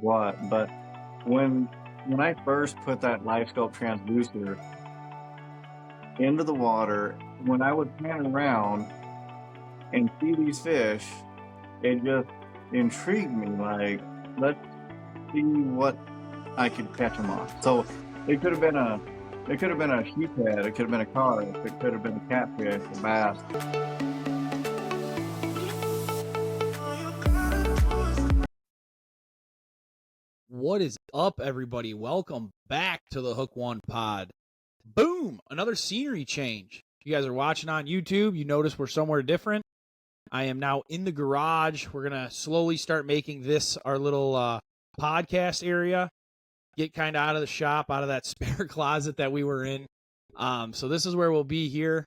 what. But when I first put that Livescope transducer into the water, when I would pan around and see these fish, it just intrigued me. Like, let's see what I could catch them on. So it could have been a sheephead, it could have been a carp, it could have been a catfish, a bass. What is up, everybody? Welcome back to the Hook One Pod. Boom! Another scenery change. If you guys are watching on YouTube, you notice we're somewhere different. I am now in the garage. We're going to slowly start making this our little podcast area. Get kind of out of the shop, out of that spare closet that we were in. So this is where we'll be here.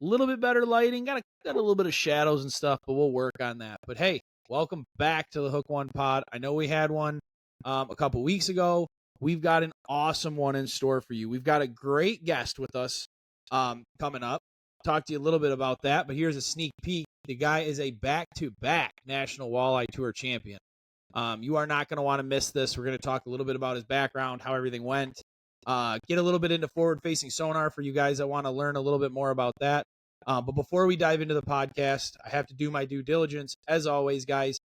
A little bit better lighting. Got a little bit of shadows and stuff, but we'll work on that. But hey, welcome back to the Hook One Pod. I know we had one a couple weeks ago. We've got an awesome one in store for you. We've got a great guest with us coming up. Talk to you a little bit about that, but here's a sneak peek. The guy is a back-to-back National Walleye Tour champion. You are not going to want to miss this. We're going to talk a little bit about his background, how everything went, get a little bit into forward-facing sonar for you guys that want to learn a little bit more about that. But before we dive into the podcast, I have to do my due diligence. As always, guys,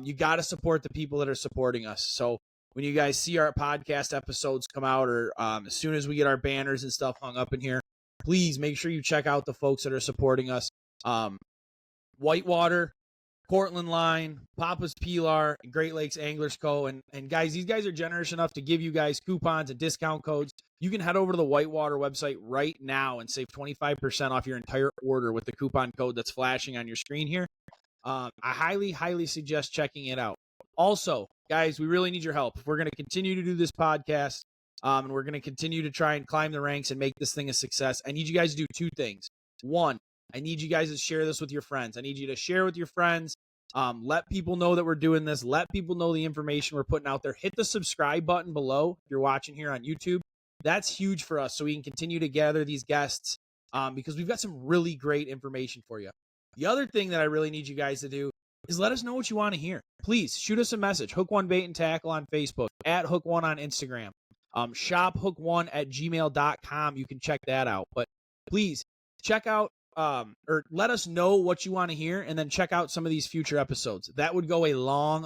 you got to support the people that are supporting us. So when you guys see our podcast episodes come out, or as soon as we get our banners and stuff hung up in here, please make sure you check out the folks that are supporting us. Whitewater, Cortland Line, Papa's Pilar, and Great Lakes Anglers Co. And guys, these guys are generous enough to give you guys coupons and discount codes. You can head over to the Whitewater website right now and save 25% off your entire order with the coupon code that's flashing on your screen here. I highly suggest checking it out. Also, guys, we really need your help. If we're going to continue to do this podcast, and we're going to continue to try and climb the ranks and make this thing a success, I need you guys to do two things. One, I need you guys to share this with your friends. I need you to share with your friends. Let people know that we're doing this. Let people know the information we're putting out there. Hit the subscribe button below if you're watching here on YouTube. That's huge for us so we can continue to gather these guests because we've got some really great information for you. The other thing that I really need you guys to do is let us know what you want to hear. Please shoot us a message. Hook One Bait and Tackle on Facebook, at Hook One on Instagram, shophook1@gmail.com. You can check that out. But please check out or let us know what you want to hear, and then check out some of these future episodes. That would go a long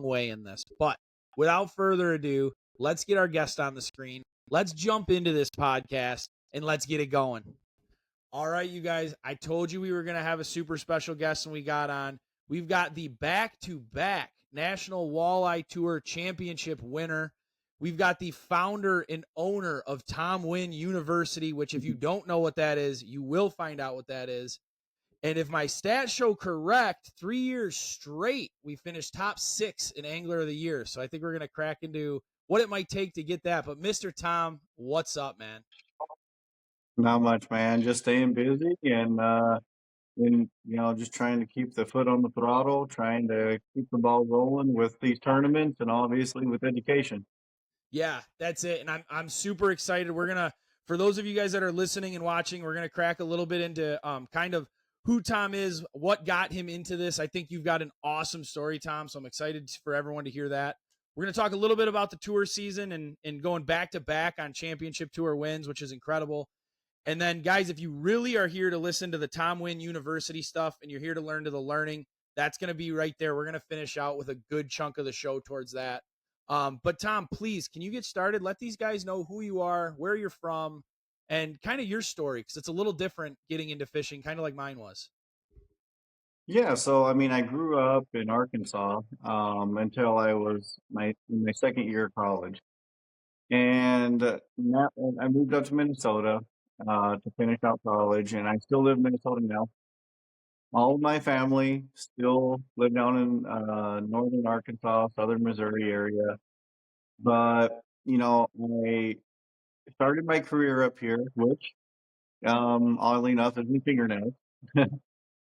way in this. But without further ado, let's get our guest on the screen. Let's jump into this podcast and let's get it going. All right, you guys, I told you we were going to have a super special guest when we got on. We've got the back-to-back National Walleye Tour Championship winner. We've got the founder and owner of Tom Huynh University, which if you don't know what that is, you will find out what that is. And if my stats show correct, 3 years straight, we finished top 6 in Angler of the Year. So I think we're going to crack into what it might take to get that. But Mr. Tom, what's up, man? Not much, man. Just staying busy and just trying to keep the foot on the throttle, trying to keep the ball rolling with these tournaments and obviously with education. Yeah, that's it. And I'm super excited. We're going to, for those of you guys that are listening and watching, we're going to crack a little bit into kind of who Tom is, what got him into this. I think you've got an awesome story, Tom, so I'm excited for everyone to hear that. We're going to talk a little bit about the tour season and going back-to-back on championship tour wins, which is incredible. And then, guys, if you really are here to listen to the Tom Huynh University stuff and you're here to learn to the learning, that's going to be right there. We're going to finish out with a good chunk of the show towards that. But Tom, please, can you get started? Let these guys know who you are, where you're from, and kind of your story, because it's a little different getting into fishing, kind of like mine was. Yeah, so I mean, I grew up in Arkansas until I was in my second year of college, and I moved up to Minnesota to finish out college, and I still live in Minnesota now. All of my family still live down in northern Arkansas, southern Missouri area. But, I started my career up here, which, oddly enough, is in fingernails.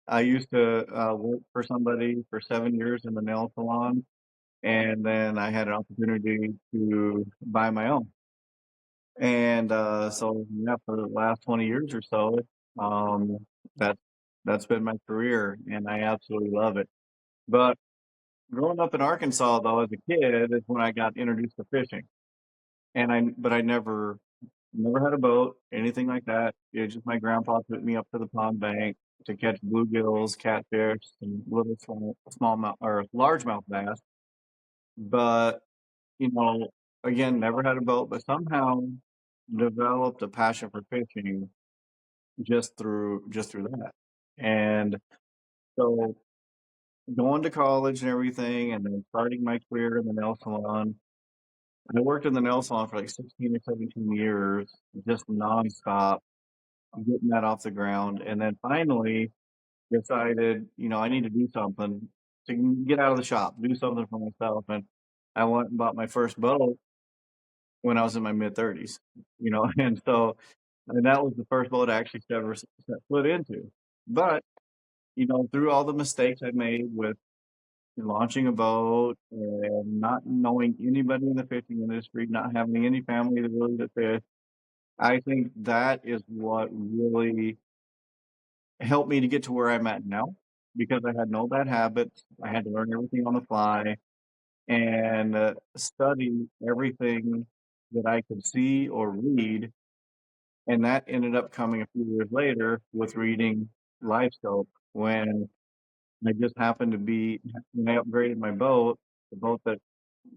I used to work for somebody for 7 years in the nail salon, and then I had an opportunity to buy my own. And so, yeah, for the last 20 years or so, um, that that's been my career, and I absolutely love it. But growing up in Arkansas, though, as a kid, is when I got introduced to fishing, and I never had a boat, anything like that. It was just my grandpa took me up to the pond bank to catch bluegills, catfish, and little smallmouth or largemouth bass. But you know, again, never had a boat, but somehow developed a passion for fishing just through that. And so going to college and everything, and then starting my career in the nail salon. I worked in the nail salon for like 16 or 17 years, just nonstop, getting that off the ground. And then finally decided, I need to do something to get out of the shop, do something for myself. And I went and bought my first boat when I was in my mid 30s, and so, and that was the first boat I actually ever set foot into. But, through all the mistakes I made with launching a boat and not knowing anybody in the fishing industry, not having any family to really to fish, I think that is what really helped me to get to where I'm at now because I had no bad habits. I had to learn everything on the fly and study everything that I could see or read. And that ended up coming a few years later with reading Livescope when I just happened to be, when I upgraded my boat, the boat that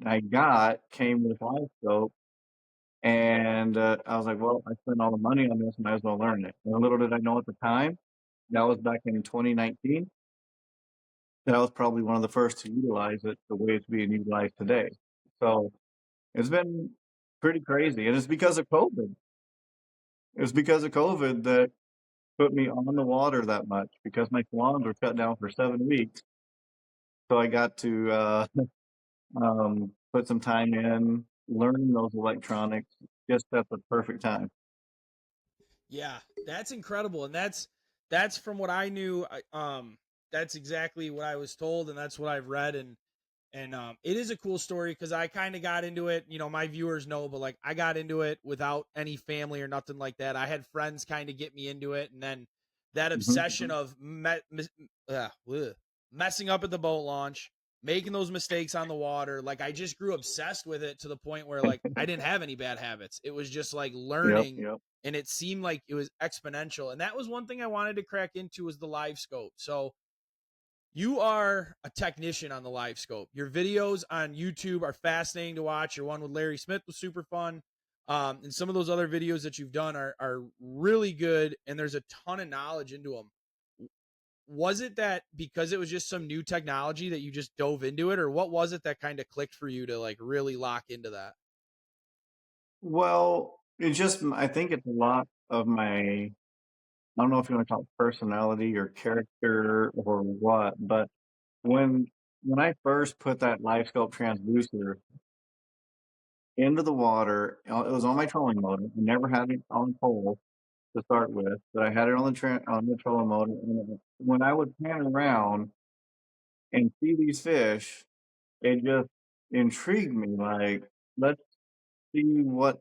I got came with Livescope. And I was like, well, I spent all the money on this, might as well learn it. And little did I know at the time, that was back in 2019, that I was probably one of the first to utilize it the way it's being utilized today. So it's been pretty crazy. And it's because of COVID. It's because of COVID that put me on the water that much because my salons were shut down for 7 weeks. So I got to put some time in learning those electronics just at the perfect time. Yeah, that's incredible, and that's from what I knew. That's exactly what I was told, and that's what I've read, and it is a cool story because I kind of got into it. My viewers know, but like I got into it without any family or nothing like that. I had friends kind of get me into it, and then that obsession Mhm. of messing up at the boat launch, making those mistakes on the water. Like I just grew obsessed with it to the point where like I didn't have any bad habits. It was just like Yep, learning, yep. and it seemed like it was exponential. And that was one thing I wanted to crack into was the live scope. So you are a technician on the live scope. Your videos on YouTube are fascinating to watch. Your one with Larry Smith was super fun. And some of those other videos that you've done are really good, and there's a ton of knowledge into them. Was it that because it was just some new technology that you just dove into it, or what was it that kind of clicked for you to like really lock into that? Well, I think it's a lot of I don't know if you want to call it personality or character or what, but when when I first put that LiveScope transducer into the water, it was on my trolling motor. I never had it on pole to start with, but I had it on on the trolling motor. And when I would pan around and see these fish, it just intrigued me. Like, let's see what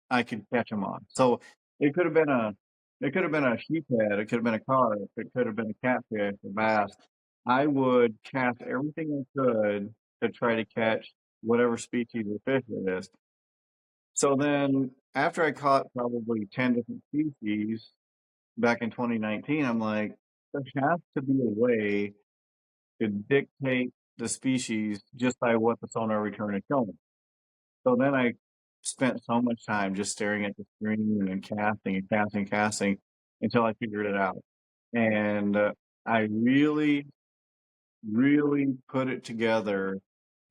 I could catch them on. So it could have been a it could have been a sheephead, it could have been a carp, it could have been a catfish, a bass. I would cast everything I could to try to catch whatever species of fish it is. So then after I caught probably 10 different species back in 2019, I'm like, there has to be a way to dictate the species just by what the sonar return is showing. So then I spent so much time just staring at the screen and casting and casting and casting until I figured it out. And I really, really put it together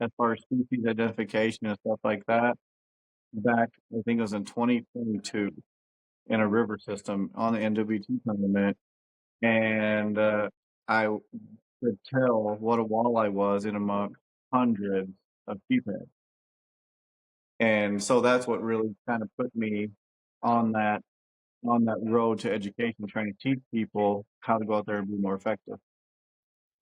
as far as species identification and stuff like that back, I think it was in 2022 in a river system on the NWT tournament. And I could tell what a walleye was in amongst hundreds of sheephead. And so that's what really kind of put me on that road to education, trying to teach people how to go out there and be more effective.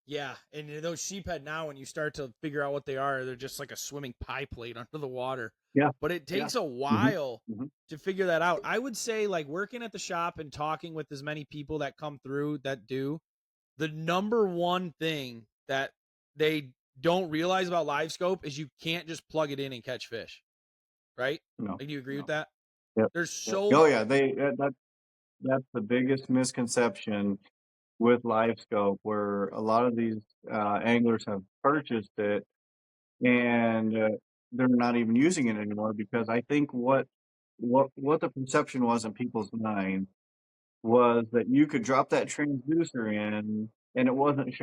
Yeah, and those sheephead now, when you start to figure out what they are, they're just like a swimming pie plate under the water. Yeah, But it yeah. takes a Mhm, while mhm. to figure that out. I would say, like working at the shop and talking with as many people that come through that do, the number one thing that they don't realize about Livescope is you can't just plug it in and catch fish, right? No, Like, do you agree with no. that? Yep. There's Yep. so Oh yeah, that's the biggest misconception with LiveScope, where a lot of these anglers have purchased it and they're not even using it anymore because I think what the perception was in people's mind was that you could drop that transducer in and it wasn't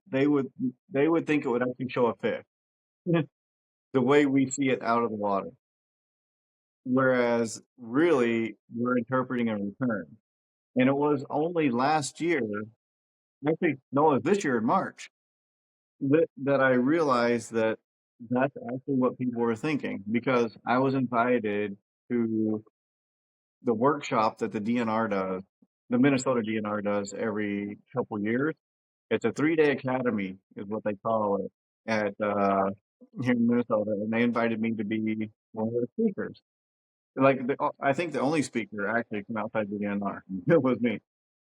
they would they would think it would actually show a fish the way we see it out of the water, whereas really we're interpreting a return. And it was only last year, actually no, it was this year in March, that I realized that that's actually what people were thinking because I was invited to the workshop that the DNR does, the Minnesota DNR does every couple years. It's a 3-day academy, is what they call it, at here in Minnesota, and they invited me to be one of the speakers. Like, I think the only speaker actually from outside the DNR it was me,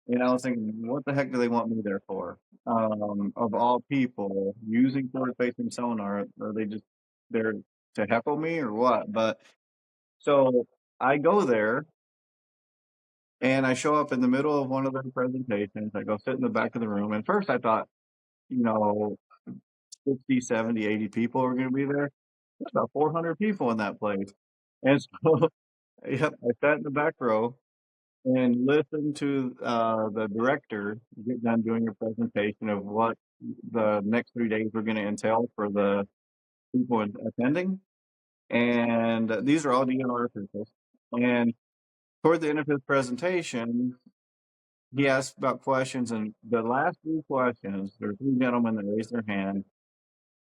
and I was thinking, what the heck do they want me there for? Of all people, using forward-facing sonar, are they just there to heckle me or what? But so I go there and I show up in the middle of one of their presentations. I go sit in the back of the room. And first I thought, you know, 60, 70, 80 people are going to be there. There's about 400 people in that place. And so, yep, I sat in the back row and listened to the director get done doing a presentation of what the next 3 days were going to entail for the people attending. And these are all DNR officials. And toward the end of his presentation, he asked about questions, and the last three questions, there were three gentlemen that raised their hand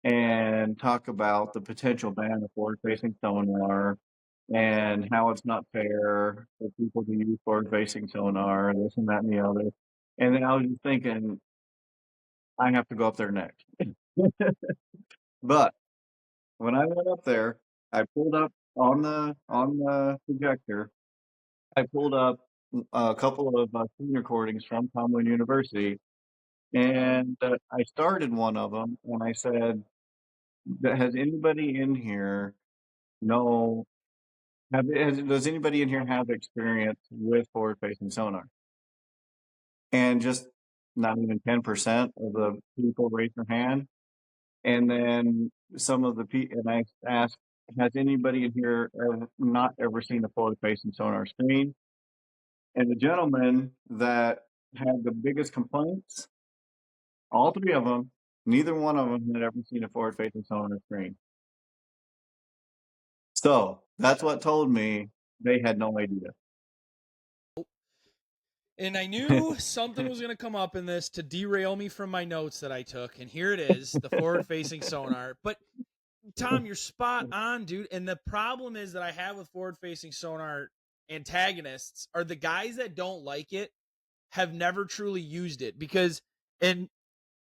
and talk about the potential ban of forward-facing sonar and how it's not fair for people to use forward-facing sonar, this and that and the other. And then I was just thinking, I have to go up there next. But when I went up there, I pulled up on the projector. I pulled up a couple of screen recordings from Tom Huynh University. And I started one of them, and I said, Has anybody in here know? Does anybody in here have experience with forward-facing sonar?" And just not even 10% of the people raised their hand. And then some of the people, and I asked, "Has anybody in here not ever seen a forward-facing sonar screen?" And the gentleman that had the biggest complaints, all three of them, neither one of them had ever seen a forward-facing sonar screen. So that's what told me they had no idea. And I knew something was going to come up in this to derail me from my notes that I took. And here it is, the forward facing sonar. But Tom, you're spot on, dude. And the problem is that I have with forward facing sonar antagonists are the guys that don't like it have never truly used it because, and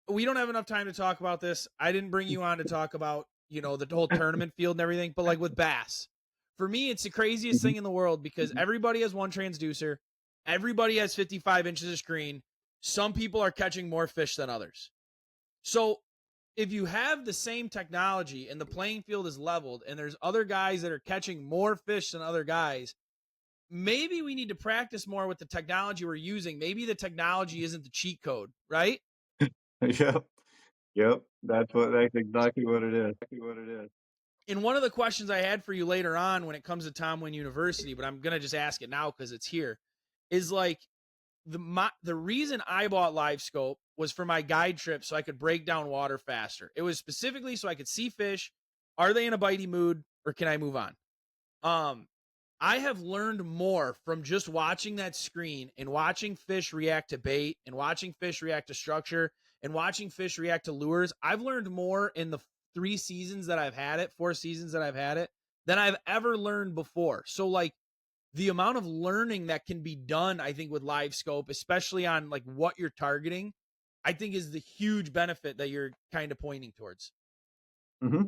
we don't have enough time to talk about this. I didn't bring you on to talk about, the whole tournament field and everything, but like with bass, for me, it's the craziest Mhm. thing in the world because everybody has one transducer, everybody has 55 inches of screen. Some people are catching more fish than others. So if you have the same technology and the playing field is leveled and there's other guys that are catching more fish than other guys, maybe we need to practice more with the technology we're using. Maybe the technology isn't the cheat code, right? Yep, yep. That's exactly what it is. Exactly what it is. And one of the questions I had for you later on when it comes to Tom Huynh University, but I'm gonna just ask it now because it's here, is like the reason I bought Livescope was for my guide trip so I could break down water faster. It was specifically so I could see fish. Are they in a bitey mood or can I move on? Um, I have learned more from just watching that screen and watching fish react to bait and watching fish react to structure and watching fish react to lures. I've learned more in the 4 seasons that I've had it, than I've ever learned before. So, like, the amount of learning that can be done, I think, with live scope, especially on like what you're targeting, I think is the huge benefit that you're kind of pointing towards. hmm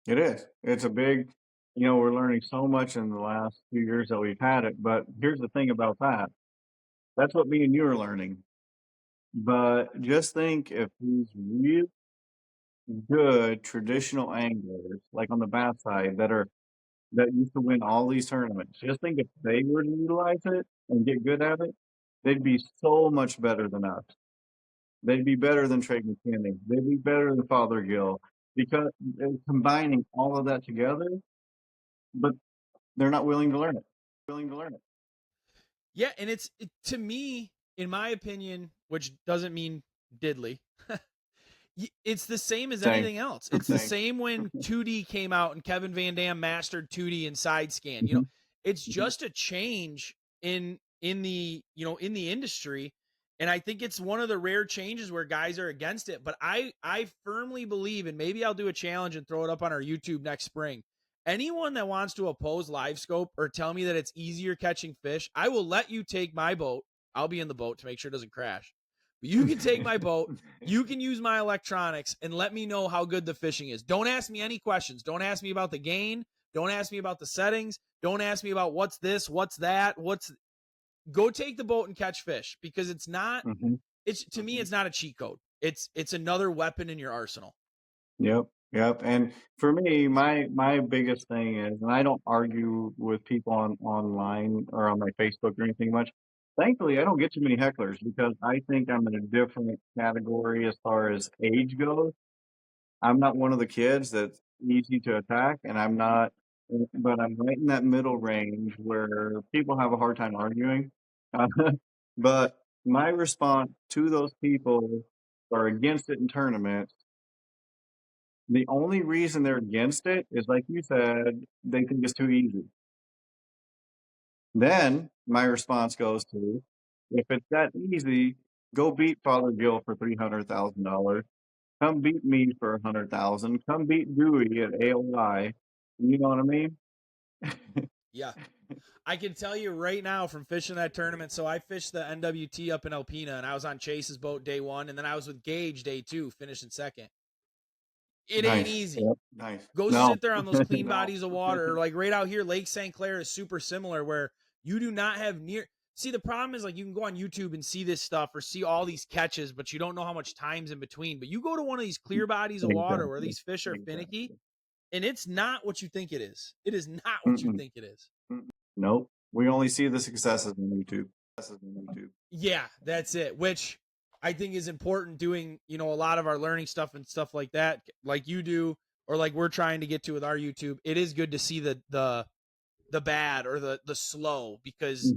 It is. It's a big, we're learning so much in the last few years that we've had it. But here's the thing about that. That's what me and you are learning. But just think if he's real. good traditional anglers, like on the bass side, that used to win all these tournaments. Just think if they were to utilize it and get good at it, they'd be so much better than us. They'd be better than Trey McKinney. They'd be better than Father Gill because they're combining all of that together, but they're not willing to learn it. Willing to learn it. Yeah, and to me, in my opinion, which doesn't mean diddly. It's the same as Same. anything else. It's the same when 2D came out and Kevin Van Dam mastered 2D and side scan. You know, it's just a change in the in the industry, and I think it's one of the rare changes where guys are against it. But I firmly believe, and maybe I'll do a challenge and throw it up on our YouTube next spring. Anyone that wants to oppose Livescope or tell me that it's easier catching fish, I will let you take my boat. I'll be in the boat to make sure it doesn't crash. But you can take my boat, you can use my electronics, and let me know how good the fishing is. Don't ask me any questions. Don't ask me about the gain. Don't ask me about the settings. Don't ask me about what's this, what's that, go take the boat and catch fish, because it's not it's to me it's not a cheat code. It's another weapon in your arsenal. Yep, yep. And for me, my biggest thing is, and I don't argue with people online or on my Facebook or anything much. Thankfully, I don't get too many hecklers because I think I'm in a different category as far as age goes. I'm not one of the kids that's easy to attack, and I'm not, but I'm right in that middle range where people have a hard time arguing. Uh, but my response to those people who are against it in tournaments, the only reason they're against it is, like you said, they think it's too easy. Then my response goes to, if it's that easy, go beat Father Gill for $300,000. Come beat me for 100,000. Come beat Dewey at AOI. You know what I mean? Yeah. I can tell you right now from fishing that tournament. So I fished the NWT up in Alpena, and I was on Chase's boat day 1, and then I was with Gage day 2, finishing second. It ain't Nice. easy. Yep. Nice. Go No. sit there on those clean bodies of water. Like right out here, Lake St. Clair is super similar, where you do not have near. See, the problem is, like, you can go on YouTube and see this stuff or see all these catches, but you don't know how much time's in between. But you go to one of these clear bodies of water where Exactly. these fish are finicky, Exactly. and it's not what you think it is. It is not what you think it is. Nope. We only see the successes on YouTube. Yeah, that's it. Which I think is important, doing, a lot of our learning stuff and stuff like that, like you do, or like we're trying to get to with our YouTube. It is good to see the bad or the slow, because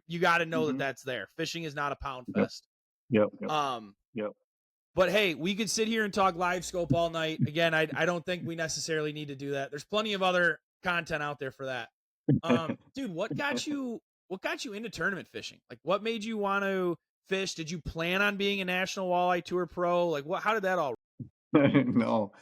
you got to know that that's there. Fishing is not a pound fest. Yep. But hey, we could sit here and talk Livescope all night. Again, I don't think we necessarily need to do that. There's plenty of other content out there for that. Dude, what got you into tournament fishing? Like, what made you want to fish? Did you plan on being a National Walleye Tour pro? Like, how did that all? No.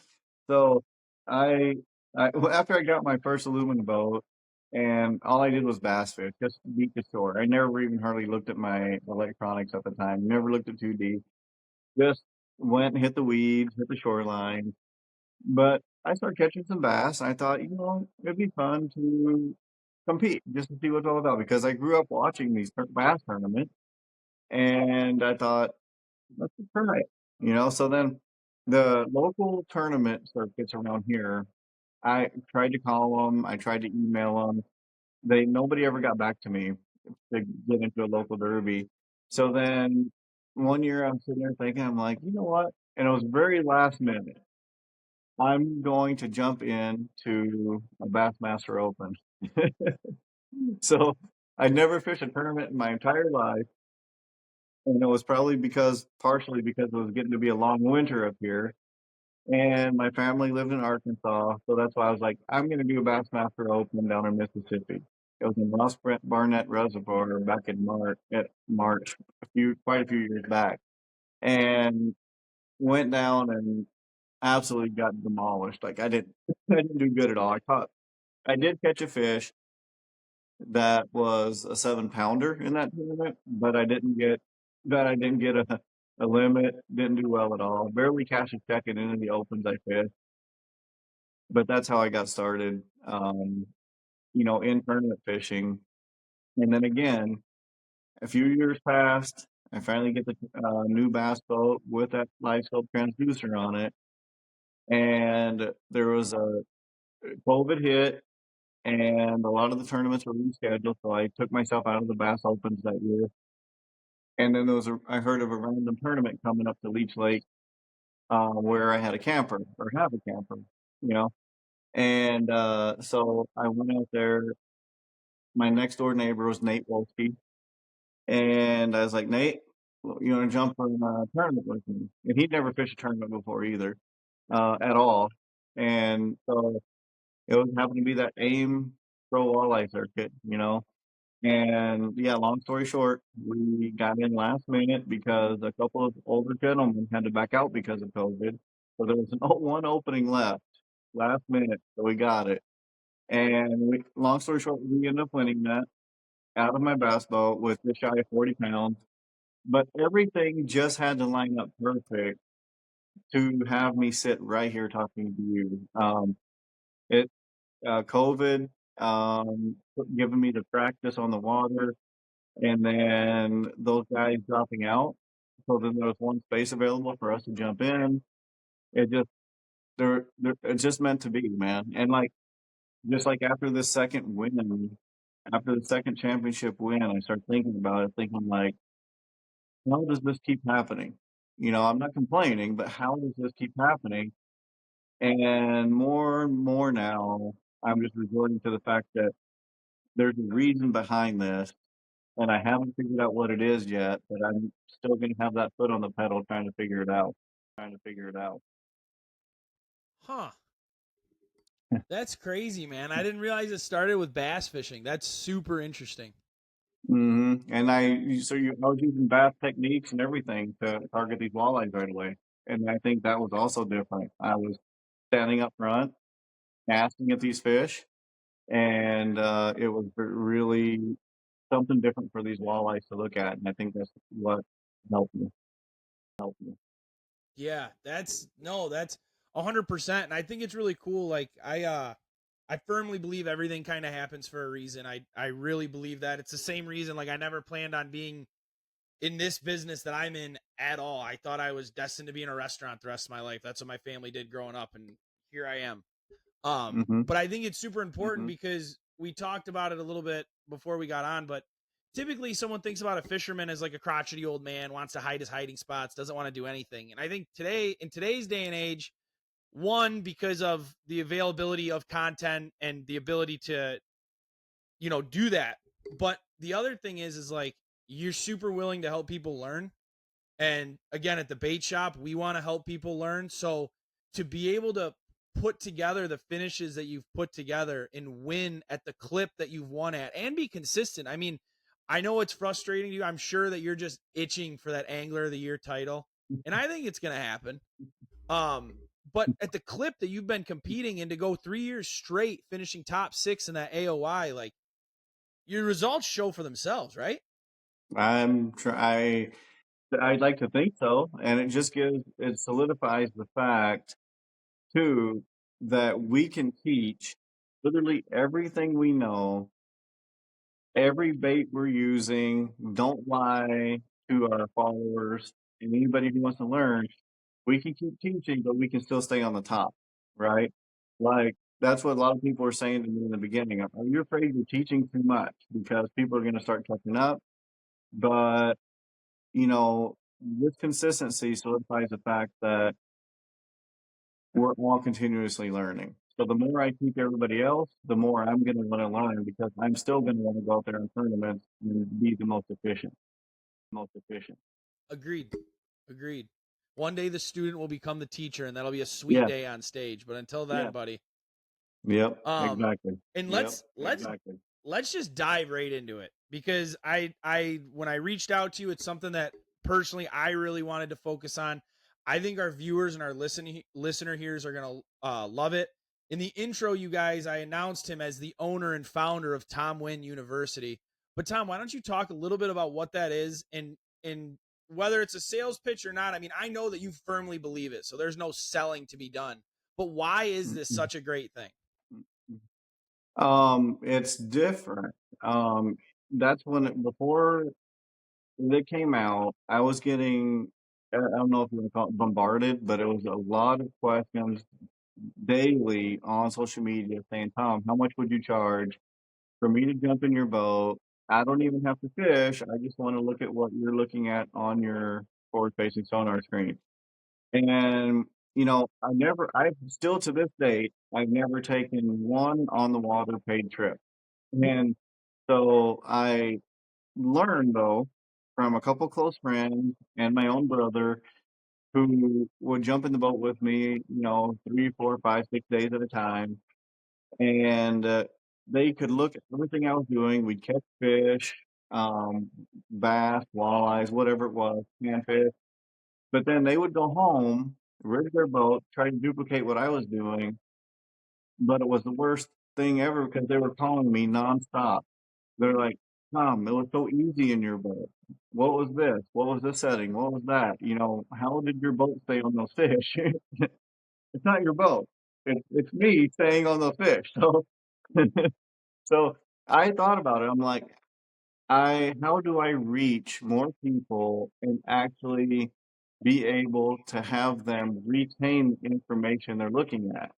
So well, after I got my first aluminum boat, and all I did was bass fish, just beat the shore. I never even hardly looked at my electronics at the time. Never looked at 2D. Just went and hit the weeds, hit the shoreline. But I started catching some bass, and I thought, it'd be fun to compete just to see what it's all about, because I grew up watching these bass tournaments, and I thought, let's just try it. So then the local tournament circuits around here, I tried to call them, I tried to email them. Nobody ever got back to me to get into a local derby. So then one year I'm sitting there thinking, I'm like, you know what? And it was very last minute. I'm going to jump into a Bassmaster Open. So I never fished a tournament in my entire life. And it was probably partially because it was getting to be a long winter up here. And my family lived in Arkansas. So that's why I was like, I'm going to do a Bassmaster Open down in Mississippi. It was in Ross Barnett Reservoir back in March, quite a few years back. And went down and absolutely got demolished. Like I didn't do good at all. I did catch a fish that was a 7-pounder in that tournament, but I didn't get a limit. Didn't do well at all. Barely cashed a check in any of the opens I fished. But that's how I got started, in tournament fishing. And then again, a few years passed. I finally get the new bass boat with that Livescope transducer on it. and there was a COVID hit, and a lot of the tournaments were rescheduled. So I took myself out of the Bass Opens that year. And then I heard of a random tournament coming up to Leech Lake, where I had a camper or have a camper, you know. And so I went out there. My next door neighbor was Nate Wolski, and I was like, Nate, well, you want to jump in a tournament with me? And he'd never fished a tournament before either, at all. And so it was happened to be that AIM Pro Walleye circuit, you know. And yeah, long story short, we got in last minute because a couple of older gentlemen had to back out because of COVID. So there was one opening left last minute, so we got it. And long story short, we ended up winning that out of my bass boat with just shy of 40 pounds. But everything just had to line up perfect to have me sit right here talking to you. It COVID giving me the practice on the water, and then those guys dropping out. So then there was one space available for us to jump in. It just it's just meant to be, man. And like just like after the second win, after the second championship win, I started thinking about it, thinking like, how does this keep happening? You know, I'm not complaining, but how does this keep happening? And more now, I'm just resorting to the fact that there's a reason behind this, and I haven't figured out what it is yet, but I'm still gonna have that foot on the pedal trying to figure it out. Trying to figure it out. Huh. That's crazy, man. I didn't realize it started with bass fishing. That's super interesting. And I was using bass techniques and everything to target these walleyes right away, and I think that was also different. I was standing up front, casting at these fish, and it was really something different for these walleyes to look at, and I think that's what helped me. Helped me. Yeah, that's 100%. And I think it's really cool. Like I firmly believe everything kind of happens for a reason. I really believe that. It's the same reason like I never planned on being in this business that I'm in at all. I thought I was destined to be in a restaurant the rest of my life. That's what my family did growing up, and here I am. Mm-hmm. But I think it's super important because we talked about it a little bit before we got on, but typically someone thinks about a fisherman as like a crotchety old man, wants to hide his hiding spots, doesn't want to do anything. And I think in today's day and age, one, because of the availability of content and the ability to, do that. But the other thing is like you're super willing to help people learn. And again, at the bait shop, we want to help people learn. So to be able to put together the finishes that you've put together and win at the clip that you've won at and be consistent. I mean, I know it's frustrating to you. I'm sure that you're just itching for that Angler of the Year title. And I think it's going to happen. But at the clip that you've been competing in to go 3 years straight, finishing top 6 in that AOI, like your results show for themselves, right? I'd like to think so, and it solidifies the fact too that we can teach literally everything we know, every bait we're using. Don't lie to our followers and anybody who wants to learn. We can keep teaching, but we can still stay on the top, right? Like that's what a lot of people were saying to me in the beginning. Are you afraid you're teaching too much because people are going to start catching up? But you know, this consistency solidifies the fact that we're all continuously learning. So the more I teach everybody else, the more I'm going to want to learn because I'm still going to want to go out there in tournaments and be the most efficient. Most efficient. Agreed. Agreed. One day the student will become the teacher, and that'll be a sweet Yeah. day on stage. But until then, buddy. Yep. Um, Exactly. and Yep. let's Exactly. let's just dive right into it because I when I reached out to you, it's something that personally I really wanted to focus on. I think our viewers and our listener here's are gonna love it. In the intro, you guys, I announced him as the owner and founder of Tom Huynh University. But Tom, why don't you talk a little bit about what that is and whether it's a sales pitch or not? I mean, I know that you firmly believe it, so there's no selling to be done. But why is this such a great thing? It's different. Um, that's before they came out, I was getting I don't know if you want to call it bombarded, but it was a lot of questions daily on social media saying, "Tom, how much would you charge for me to jump in your boat? I don't even have to fish. I just want to look at what you're looking at on your forward-facing sonar screen." And, I still to this date, I've never taken one on the water paid trip. And so I learned, though, from a couple close friends and my own brother who would jump in the boat with me, 3, 4, 5, 6 days at a time. And they could look at everything I was doing. We'd catch fish, um, bass, walleyes, whatever it was, panfish. But then they would go home, rig their boat, try to duplicate what I was doing, but it was the worst thing ever because they were calling me nonstop. They're like, "Tom, it was so easy in your boat. What was this? What was this setting? What was that? How did your boat stay on those fish?" It's not your boat. It's me staying on those fish. So so I thought about it. I'm like, I how do I reach more people and actually be able to have them retain the information they're looking at?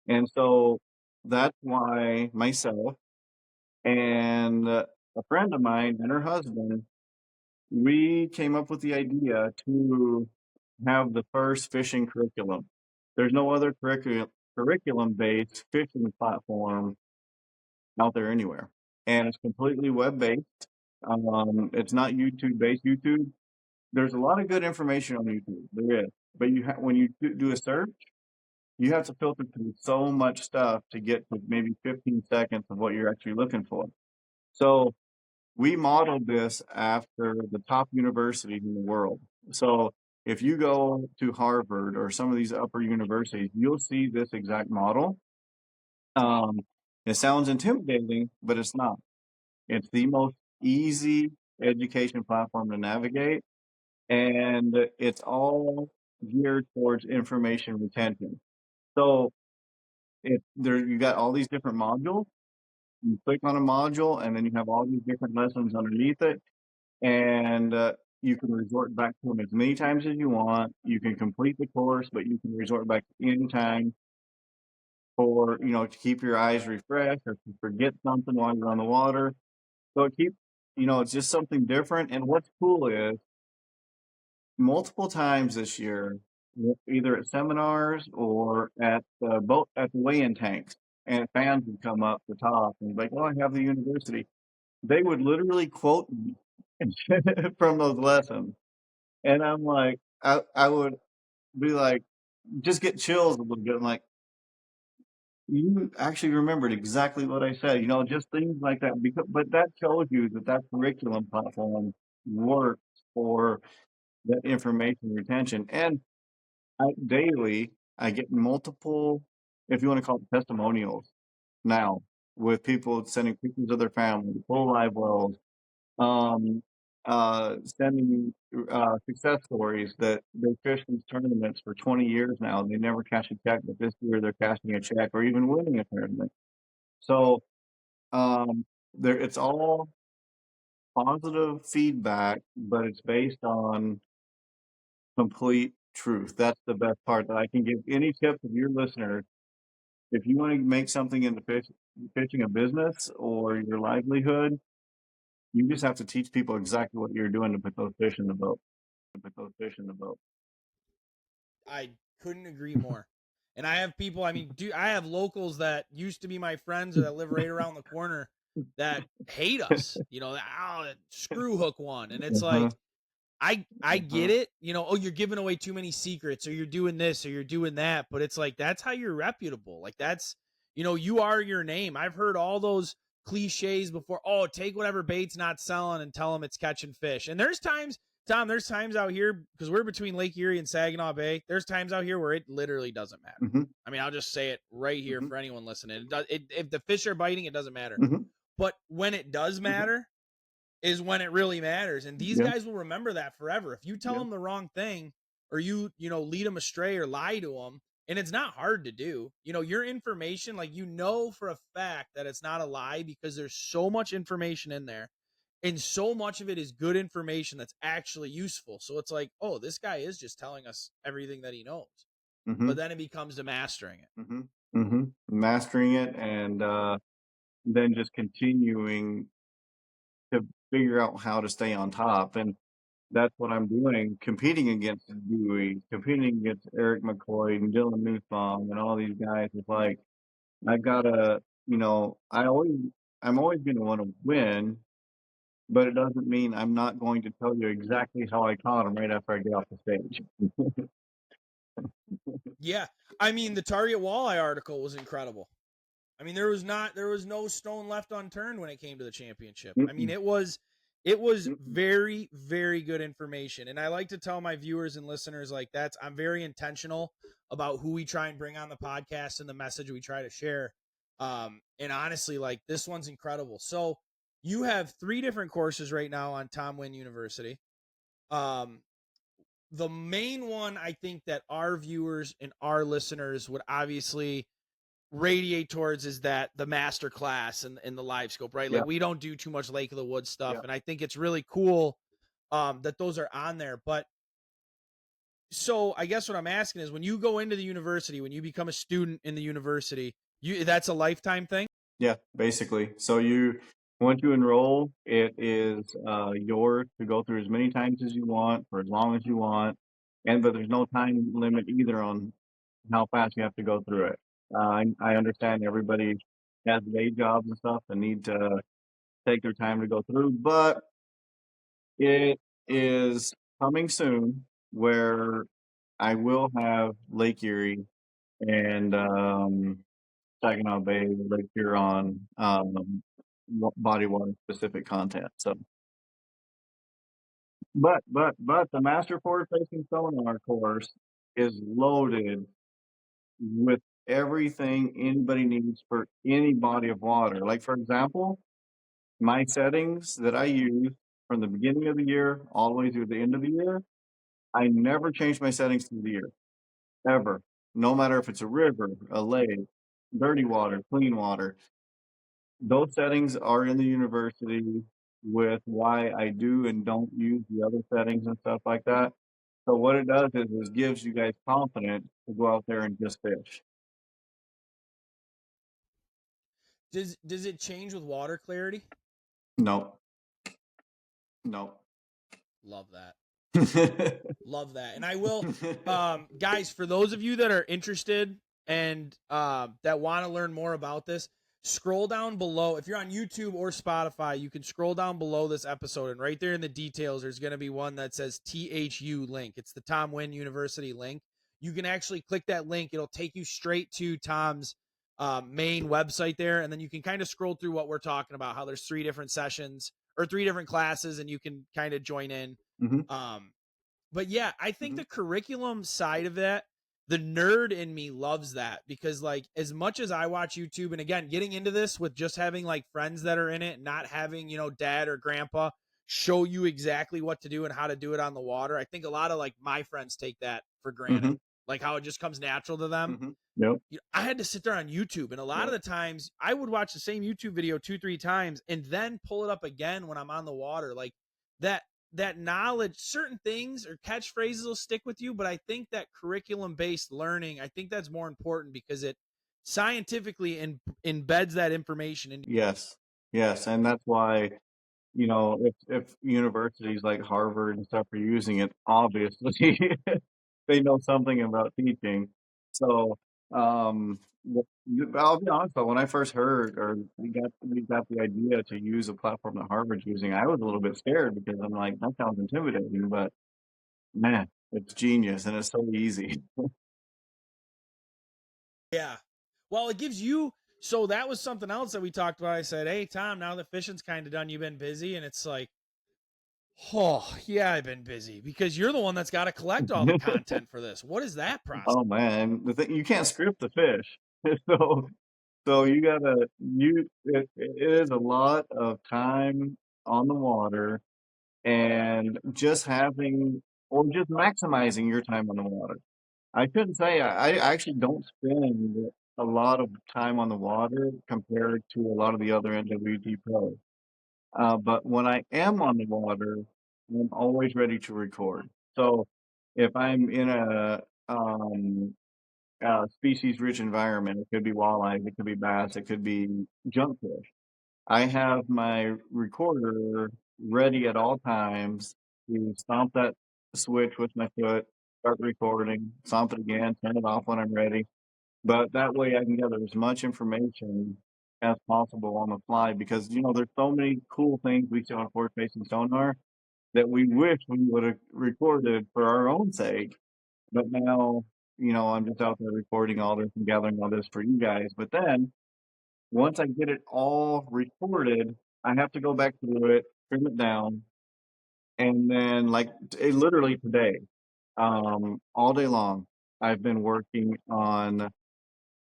And so that's why myself and a friend of mine and her husband, we came up with the idea to have the first fishing curriculum. There's no other curriculum-based fishing platform out there anywhere, and it's completely web-based. It's not YouTube-based. YouTube, there's a lot of good information on YouTube. There is, but when you do a search, you have to filter through so much stuff to get to maybe 15 seconds of what you're actually looking for. So we modeled this after the top universities in the world. So if you go to Harvard or some of these upper universities, you'll see this exact model. Um, it sounds intimidating, but it's not. It's the most easy education platform to navigate, and it's all geared towards information retention. So you got all these different modules. You click on a module, and then you have all these different lessons underneath it, and you can resort back to them as many times as you want. You can complete the course, but you can resort back anytime for to keep your eyes refreshed or to forget something while you're on the water. So it's just something different. And what's cool is multiple times this year, either at seminars or at the weigh-in tanks, and fans would come up to talk and be like, "Oh, I have the university." They would literally quote me from those lessons, and I'm like, I would be like, just get chills a little bit. I'm like, you actually remembered exactly what I said, just things like that. But that shows you that curriculum platform works for that information retention. And daily, I get multiple, if you want to call it testimonials now, with people sending pictures of their family, full live wells, um, sending success stories that they fished these tournaments for 20 years now. And they never cash a check, but this year they're cashing a check or even winning a tournament. So it's all positive feedback, but it's based on complete truth. That's the best part that I can give any tips of your listeners. If you want to make something into fishing a business or your livelihood, you just have to teach people exactly what you're doing to put those fish in the boat. To put those fish in the boat. I couldn't agree more. And I have people, I have locals that used to be my friends or that live right around the corner that hate us, screw Hook One. And it's Uh-huh. like, I get it, oh, you're giving away too many secrets or you're doing this or you're doing that, but it's like that's how you're reputable. Like that's, you are your name. I've heard all those cliches before. Oh, take whatever bait's not selling and tell them it's catching fish. And there's times, Tom, there's times out here because we're between Lake Erie and Saginaw Bay. There's times out here where it literally doesn't matter. Mm-hmm. I'll just say it right here Mm-hmm. for anyone listening. If the fish are biting, it doesn't matter. Mm-hmm. But when it does matter, is when it really matters. And these Yeah. guys will remember that forever. If you tell them the wrong thing or you lead them astray or lie to them, and it's not hard to do, your information, like, for a fact that it's not a lie because there's so much information in there. And so much of it is good information that's actually useful. So it's like, oh, this guy is just telling us everything that he knows. Mm-hmm. But then it becomes to mastering it. Mm-hmm. Mm-hmm. Mastering it, and then just continuing to figure out how to stay on top. And that's what I'm doing, competing against Dewey, competing against Eric McCoy and Dylan Newsbaum and all these guys. It's like I gotta, I'm always gonna want to win, but it doesn't mean I'm not going to tell you exactly how I caught him right after I get off the stage. Yeah. I mean, the Target Walleye article was incredible. I mean, there was no stone left unturned when it came to the championship. I mean, it was very, very good information. And I like to tell my viewers and listeners, like, I'm very intentional about who we try and bring on the podcast and the message we try to share. And honestly, like, this one's incredible. So you have 3 different courses right now on Tom Huynh University. The main one I think that our viewers and our listeners would obviously radiate towards is that the master class and the Livescope, right? Yeah. Like, we don't do too much Lake of the Woods stuff. Yeah. And I think it's really cool that those are on there. But so I guess what I'm asking is, when you go into the university, when you become a student in the university, that's a lifetime thing? Yeah, basically. So once you enroll, it is yours to go through as many times as you want for as long as you want, but there's no time limit either on how fast you have to go through it. I understand everybody has day jobs and stuff and need to take their time to go through, but it is coming soon where I will have Lake Erie and Saginaw Bay, Lake Huron, body water specific content. So, but the master forward facing sonar course is loaded with everything anybody needs for any body of water. Like, for example, my settings that I use from the beginning of the year all the way through the end of the year, I never change my settings through the year, ever. No matter if it's a river, a lake, dirty water, clean water. Those settings are in the university with why I do and don't use the other settings and stuff like that. So what it does is it gives you guys confidence to go out there and just fish. Does it change with water clarity? No, no. Love that. Love that. And I will, guys, for those of you that are interested and that want to learn more about this, scroll down below. If you're on YouTube or Spotify, you can scroll down below this episode, and right there in the details, there's going to be one that says THU link. It's the Tom Huynh University link. You can actually click that link. It'll take you straight to Tom's main website there, and then you can kind of scroll through what we're talking about, how there's 3 different sessions or 3 different classes, and you can kind of join in. But yeah, I think the curriculum side of that, the nerd in me loves that, because, like, as much as I watch YouTube, and again, getting into this with just having like friends that are in it, not having, dad or grandpa show you exactly what to do and how to do it on the water. I think a lot of like my friends take that for granted, like how it just comes natural to them. Yep. I had to sit there on YouTube, and a lot of the times I would watch the same YouTube video 2-3 times and then pull it up again when I'm on the water. Like, that knowledge, certain things or catchphrases will stick with you, but I think that curriculum based learning, I think that's more important because it scientifically embeds that information in. Yes, and that's why, if universities like Harvard and stuff are using it, obviously they know something about teaching. So, I'll be honest though, when I first heard, or we got the idea to use a platform that Harvard's using, I was a little bit scared because I'm like, that sounds intimidating, but man, it's genius and it's so easy. Yeah. Well, it gives you, so that was something else that we talked about. I said, hey, Tom, now the fishing's kind of done. You've been busy. And it's like, oh, yeah, I've been busy, because you're the one that's got to collect all the content for this. What is that process? Oh man, the thing, you can't script the fish. So you gotta it is a lot of time on the water, and just having or just maximizing your time on the water. I couldn't say I actually don't spend a lot of time on the water compared to a lot of the other NWT pros. But when I am on the water, I'm always ready to record. So if I'm in a species-rich environment, it could be walleye, it could be bass, it could be junkfish. I have my recorder ready at all times to stomp that switch with my foot, start recording, stomp it again, turn it off when I'm ready. But that way I can gather as much information as possible on the fly because, there's so many cool things we see on forward-facing sonar that we wish we would have recorded for our own sake. But now, I'm just out there recording all this and gathering all this for you guys. But then once I get it all recorded, I have to go back through it, trim it down, and then like literally today, all day long, I've been working on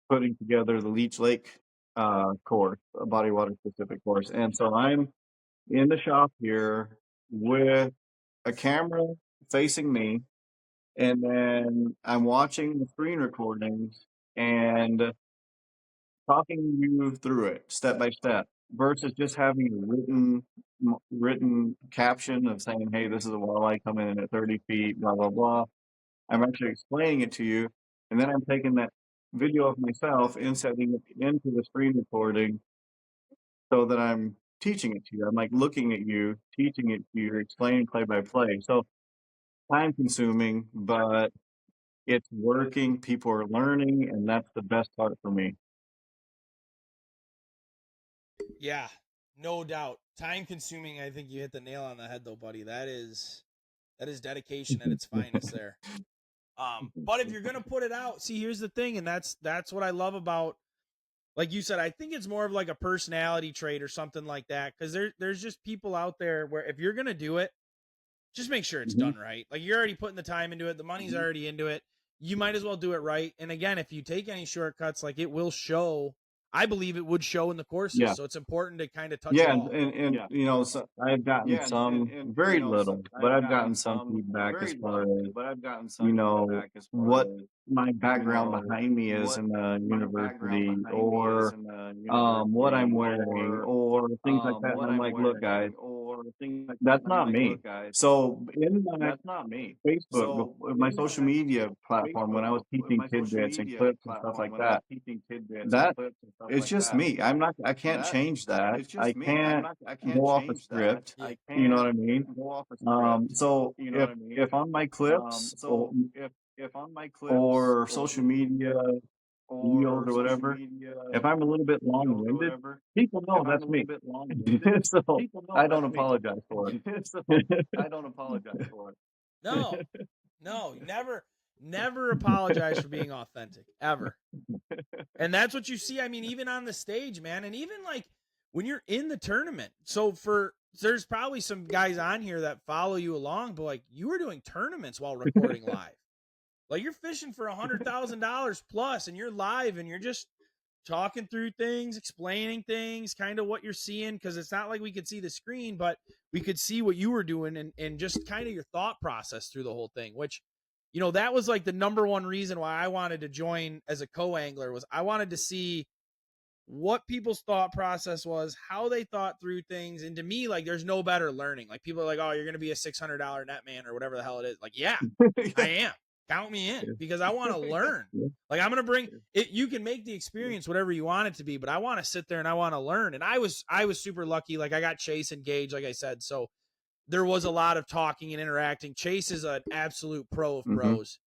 putting together the Leech Lake course, a body water specific course. And so I'm in the shop here with a camera facing me, and then I'm watching the screen recordings and talking you through it step by step versus just having a written caption of saying, "Hey, this is a walleye coming in at 30 feet, blah blah blah." I'm actually explaining it to you, and then I'm taking that video of myself and setting it into the screen recording so that I'm teaching it to you. I'm like looking at you, teaching it to you, explaining play by play. So time consuming, but it's working. People are learning, and that's the best part for me. Yeah, no doubt. Time consuming. I think you hit the nail on the head, though, buddy. That is dedication at its finest there. But if you're gonna put it out, see, here's the thing, and that's what I love about, like you said, I think it's more of like a personality trait or something like that. Because there's just people out there where if you're gonna do it, just make sure it's Mhm. done right. Like you're already putting the time into it, the money's already into it. You might as well do it right. And again, if you take any shortcuts, like it will show. I believe it would show in the courses. Yeah. So it's important to kind of touch it Yeah, all. and so I've gotten some very little, but I've gotten some feedback as far as what my background behind me is in the university, or what I'm wearing, or things like that. And I'm like, look, guys, that's not me. So in my Facebook, my social media platform, when I was teaching tidbits and clips and stuff like that, that it's just me. I can't change that. I can't go off a script. Yeah. You know what I mean? So if on my clips or social media reels or whatever, if I'm a little bit long-winded, people know that's me. So I don't apologize for it. No, never apologize for being authentic ever. And that's what you see. I mean, even on the stage, man, and even like when you're in the tournament. So there's probably some guys on here that follow you along, but like you were doing tournaments while recording live. Like you're fishing for $100,000 plus, and you're live, and you're just talking through things, explaining things, kind of what you're seeing, because it's not like we could see the screen, but we could see what you were doing and just kind of your thought process through the whole thing, which, that was like the number one reason why I wanted to join as a co-angler was I wanted to see what people's thought process was, how they thought through things. And to me, like, there's no better learning. Like, people are like, oh, you're going to be a $600 net man or whatever the hell it is. Like, yeah, I am. Count me in because I want to learn. Like, I'm going to bring it. You can make the experience whatever you want it to be, but I want to sit there and I want to learn. And I was super lucky. Like, I got Chase engaged, like I said. So there was a lot of talking and interacting. Chase is an absolute pro of pros.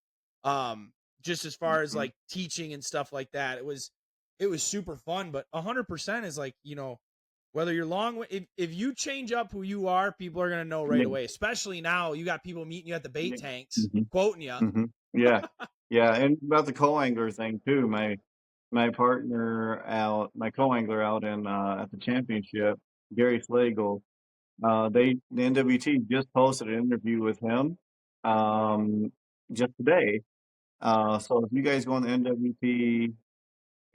Just as far as like teaching and stuff like that, it was super fun. But 100% is like, whether you're long, if you change up who you are, people are going to know right away, especially now you got people meeting you at the bait tanks, quoting you. Yeah. Yeah. And about the co-angler thing too, my co-angler out in at the championship, Gary Slagle, the NWT just posted an interview with him just today. So if you guys go on the NWT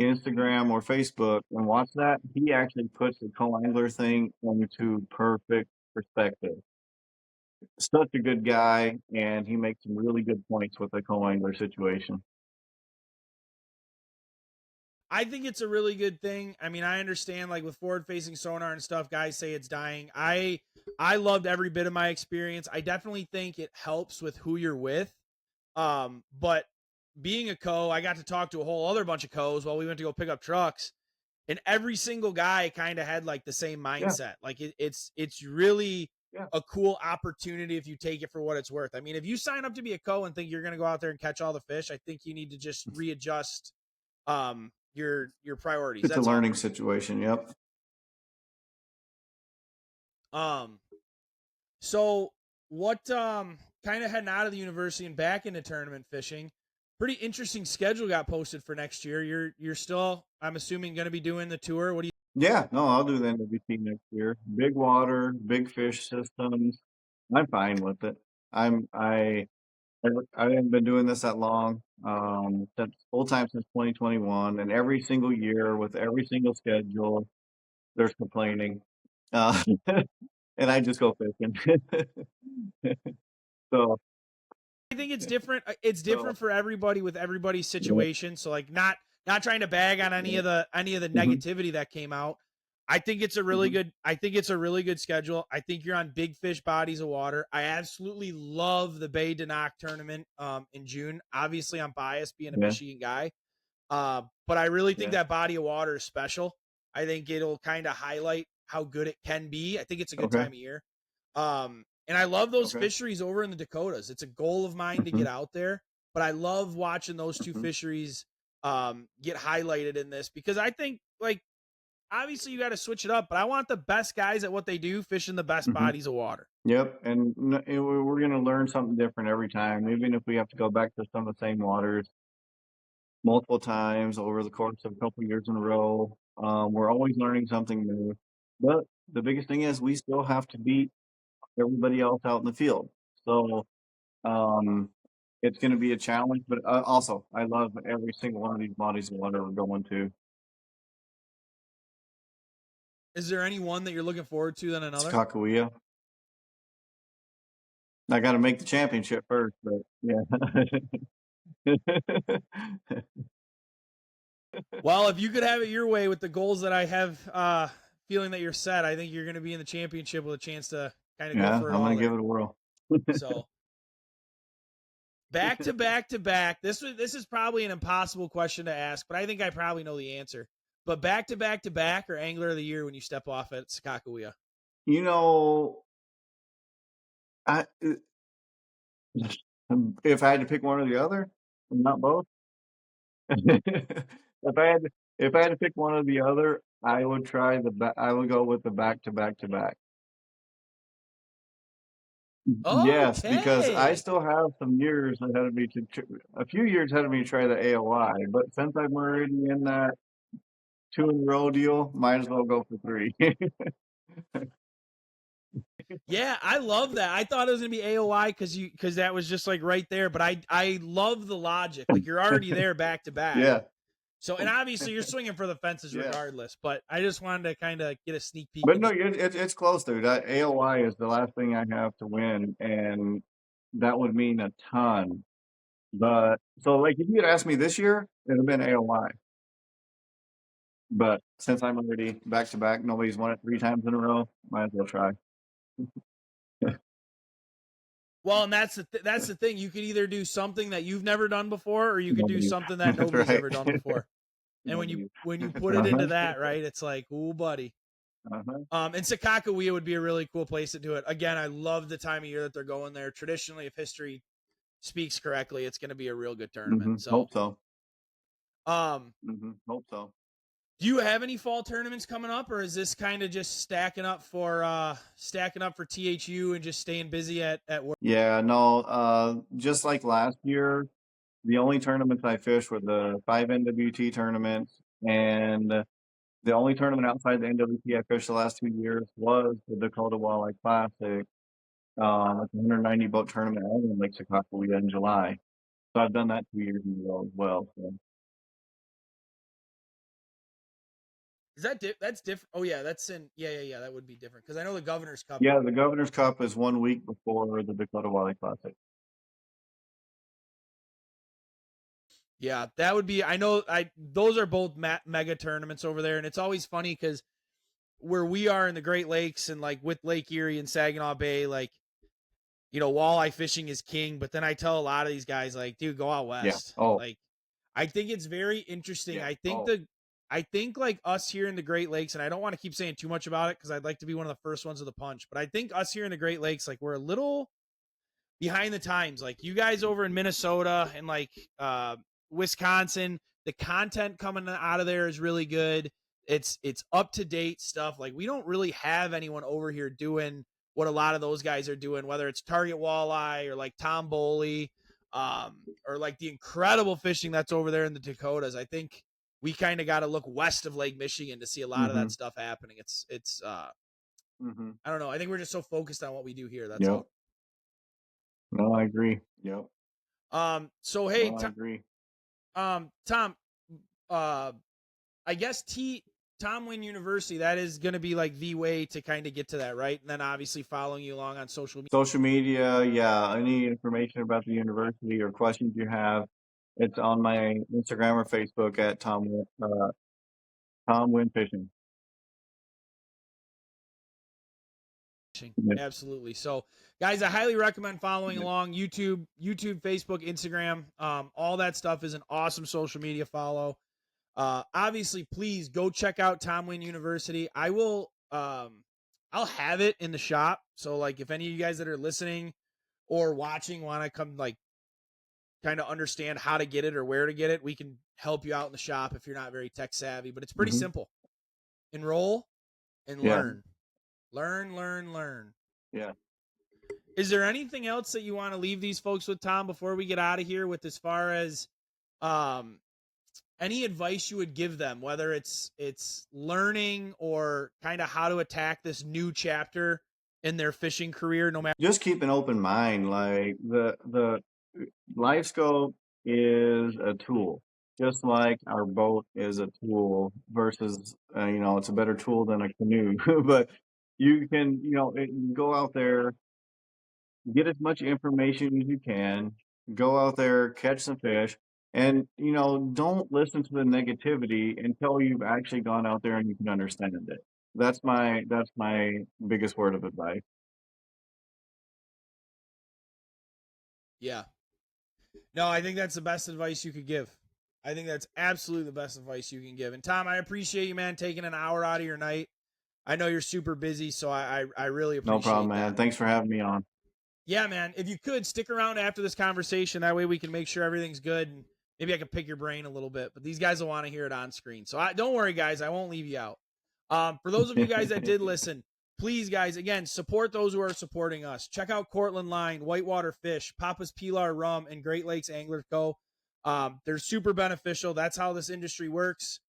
Instagram or Facebook and watch that, he actually puts the co-angler thing into perfect perspective. Such a good guy, and he makes some really good points with the co-angler situation. I think it's a really good thing. I mean, I understand like with forward facing sonar and stuff, guys say it's dying. I loved every bit of my experience. I definitely think it helps with who you're with. But being a co, I got to talk to a whole other bunch of co's while we went to go pick up trucks, and every single guy kind of had like the same Yeah, mindset. Like it's really yeah. a cool opportunity if you take it for what it's worth. I mean, if you sign up to be a co and think you're going to go out there and catch all the fish, I think you need to just readjust your priorities. It's a That's all. learning situation. Yep. Um so what kind of heading out of the university and back into tournament fishing? Pretty interesting schedule got posted for next year. You're still, I'm assuming, going to be doing the tour. What do you Yeah, no, I'll do the NWT next year. Big water, big fish systems. I'm fine with it. I'm I haven't been doing this that long. Since full time since 2021, and every single year with every single schedule, there's complaining, uh, and I just go fishing. So, I think it's different. It's so different for everybody with everybody's situation. So like not trying to bag on yeah. any of the Hmm. negativity that came out. I think it's a really Hmm. good. I think it's a really good schedule. I think you're on big fish bodies of water. I absolutely love the Bay Denock tournament in June. Obviously, I'm biased being a Yeah, Michigan guy, but I really think yeah. that body of water is special. I think it'll kind of highlight how good it can be. I think it's a good Okay, time of year. And I love those okay. fisheries over in the Dakotas. It's a goal of mine to Hmm. get out there, but I love watching those two Hmm. fisheries get highlighted in this because I think like obviously you got to switch it up, but I want the best guys at what they do fishing the best Hmm. bodies of water. Yep, and we're going to learn something different every time, even if we have to go back to some of the same waters multiple times over the course of a couple of years in a row. We're always learning something new. But the biggest thing is we still have to beat everybody else out in the field. So um, it's going to be a challenge, but also I love every single one of these bodies of water we're going to. Is there any one that you're looking forward to than another? Sakakawea. I got to make the championship first, but yeah. Well, if you could have it your way with the goals that I have feeling that you're set, I think you're going to be in the championship with a chance to kind of go Yeah, for it I'm all going to give there. it a whirl. So back to back to back. This is probably an impossible question to ask, but I think I probably know the answer. But back to back to back or angler of the year when you step off at Sakakawea? You know, I if I had to pick one or the other, not both. If I had to, if I had to pick one or the other, I would try I would go with the back to back to back. Yes, because I Okay. still have some years ahead of me a few years ahead of me to try the AOI. But since I'm already in that two in a row deal, might as well go for three. Yeah, I love that. I thought it was gonna be AOI because that was just like right there. But I love the logic. Like you're already there back to back. Yeah, So and obviously you're swinging for the fences yeah. regardless. But I just wanted to kind of get a sneak peek But no, into. it's close, dude. That AOI is the last thing I have to win, and that would mean a ton. But so, like, if you had asked me this year, it'd have been AOI. But since I'm already back to back, nobody's won it three times in a row. Might as well try. Well, and that's the thing. You could either do something that you've never done before, or you could do Nobody's. something that That's nobody's right. ever done before. And Nobody's. when you put it Uh-huh. into that, right, it's like, ooh, buddy. Uh-huh. And Sakakawea would be a really cool place to do it. Again, I love the time of year that they're going there. Traditionally, if history speaks correctly, it's going to be a real good tournament. Hmm. So, Hope so. um, Hope so. do you have any fall tournaments coming up, or is this kind of just stacking up for THU and just staying busy at work? Yeah, no, just like last year, the only tournaments I fished were the 5 NWT tournaments, and the only tournament outside the NWT I fished the last 2 years was the Dakota Walleye Classic. It's a 190 boat tournament out in Lake Sakakawea in July. So I've done that 2 years in a row as well. So Is that that's different? Oh yeah, that's in yeah. That would be different because I know the Governor's Cup. yeah, the Governor's Cup is 1 week before the Dakota Walleye Classic. Yeah, that would be. I know. Those are both mega tournaments over there, and it's always funny because where we are in the Great Lakes and like with Lake Erie and Saginaw Bay, like walleye fishing is king. But then I tell a lot of these guys, like, dude, go out Yeah. west. Oh, Like, I think it's very interesting. yeah. I think like us here in the Great Lakes, and I don't want to keep saying too much about it because I'd like to be one of the first ones of the punch. But I think us here in the Great Lakes, like, we're a little behind the times. Like you guys over in Minnesota and like Wisconsin, the content coming out of there is really good. It's up to date stuff. Like we don't really have anyone over here doing what a lot of those guys are doing, whether it's Target Walleye or like Tom Boley, or like the incredible fishing that's over there in the Dakotas. I think we kind of got to look west of Lake Michigan to see a lot of Mm-hmm. that stuff happening. It's Mm-hmm. I don't know. I think we're just so focused on what we do here. That's Yep. all. No, I agree. Yep. So hey, No, I agree. Tom, uh, I guess Tom Huynh University, that is going to be like the way to kind of get to that, right? And then obviously following you along on social media. Social media, yeah. Any information about the university or questions you have, it's on my Instagram or Facebook at Tom Huynh Fishing. Yeah. Absolutely. So, guys, I highly recommend following along YouTube, Facebook, Instagram. All that stuff is an awesome social media follow. Obviously, please go check out Tom Huynh University. I will. I'll have it in the shop. So, like, if any of you guys that are listening or watching want to come, like, kind of understand how to get it or where to get it, we can help you out in the shop if you're not very tech savvy. But it's pretty Mm-hmm. simple. Enroll and Yeah. learn. Yeah. Is there anything else that you want to leave these folks with, Tom, before we get out of here with as far as any advice you would give them, whether it's learning or kind of how to attack this new chapter in their fishing career, no matter? Just keep an open mind. Like the Livescope is a tool, just like our boat is a tool versus, it's a better tool than a canoe. But you can, go out there, get as much information as you can, go out there, catch some fish, and, don't listen to the negativity until you've actually gone out there and you can understand it. That's my biggest word of advice. Yeah. No, I think that's the best advice you could give. I think that's absolutely the best advice you can give. And Tom, I appreciate you, man, taking an hour out of your night. I know you're super busy, so I really appreciate No problem, man. that. Thanks for having me on. Yeah, man. If you could stick around after this conversation, that way we can make sure everything's good, and maybe I can pick your brain a little bit. But these guys will want to hear it on screen, so don't worry, guys. I won't leave you out. For those of you guys that did listen, please, guys, again, support those who are supporting us. Check out Cortland Line, Whitewater Fish, Papa's Pilar Rum, and Great Lakes Angler Co. They're super beneficial. That's how this industry works,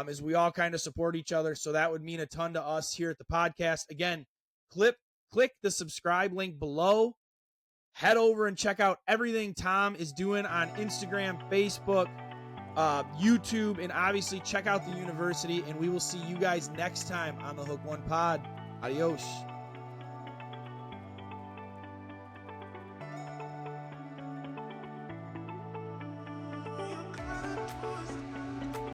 is we all kind of support each other. So that would mean a ton to us here at the podcast. Again, click the subscribe link below. Head over and check out everything Tom is doing on Instagram, Facebook, YouTube, and obviously check out the university. And we will see you guys next time on the Hook One Pod. Adios.